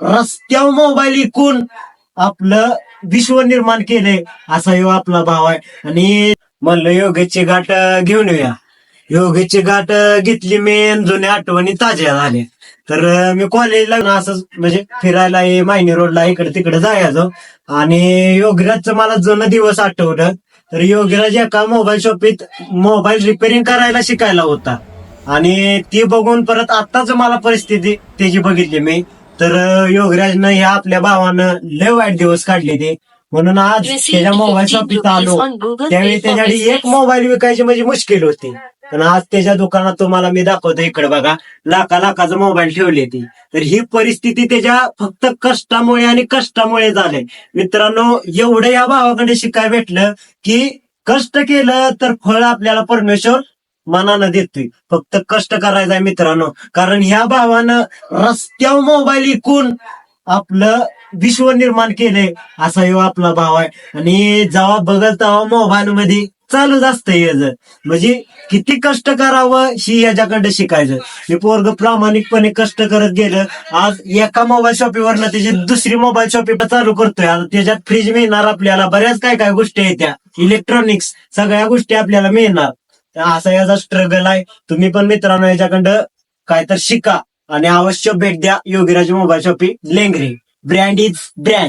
रस्त्यावर मोबाईल विकून आपलं विश्व निर्माण केलंय असा ह्यो आपला भाव आहे. आणि म्हणलं योगेशची गाठ घेऊन येऊया. योगेशची गाठ घेतली मी आणि जुन्या आठवणी ताज्या झाल्या. तर मी कॉलेजला असंच म्हणजे फिरायला मायनी रोडला इकडे तिकडे जायचो आणि योगराजचं मला जुनं दिवस आठवलं. तर योगराज एका मोबाईल शॉपीत मोबाईल रिपेअरिंग करायला शिकायला होता आणि ती बघून परत आताच मला परिस्थिती त्याची बघितली मी. तर योगराजनं ह्या आपल्या भावानं लय वाईट दिवस काढले ते, म्हणून आज त्याच्या मोबाईल शॉपीत आलो. त्यावेळी त्याच्याकडे एक मोबाईल विकायची म्हणजे मुश्किल होती, पण आज त्याच्या दुकानात तुम्हाला मी दाखवतो. इकडे बघा, लाखाचा मोबाईल ठेवले ती. तर ही परिस्थिती त्याच्या फक्त कष्टामुळे आणि कष्टामुळे झाले. मित्रांनो, एवढं या भावाकडे शिकाय भेटलं की कष्ट केलं तर फळ आपल्याला परमेश्वर मनानं देतोय. फक्त कष्ट करायचं आहे मित्रांनो. कारण ह्या भावानं रस्त्यावर मोबाईल विकून आपलं विश्व निर्माण केलंय असा ह्यो आपला भाव आहे. आणि जेव्हा बघल तेव्हा मोबाईल मध्ये चालूच असतं याच, म्हणजे किती कष्ट करावं ही याच्याकडे शिकायचं. मी पोरग प्रामाणिकपणे कष्ट करत गेलं. आज एका मोबाईल शॉपीवरनं त्याची दुसरी मोबाईल शॉपी चालू करतोय. आता त्याच्यात फ्रीज मिळणार आपल्याला, बऱ्याच काय गोष्टी आहेत, त्या इलेक्ट्रॉनिक्स सगळ्या गोष्टी आपल्याला मिळणार. असा याचा स्ट्रगल आहे. तुम्ही पण मित्रांनो याच्याकडं काय तर शिका आणि अवश्य भेट द्या Yogiraj mobile shoppee Lengare. Brand is brand.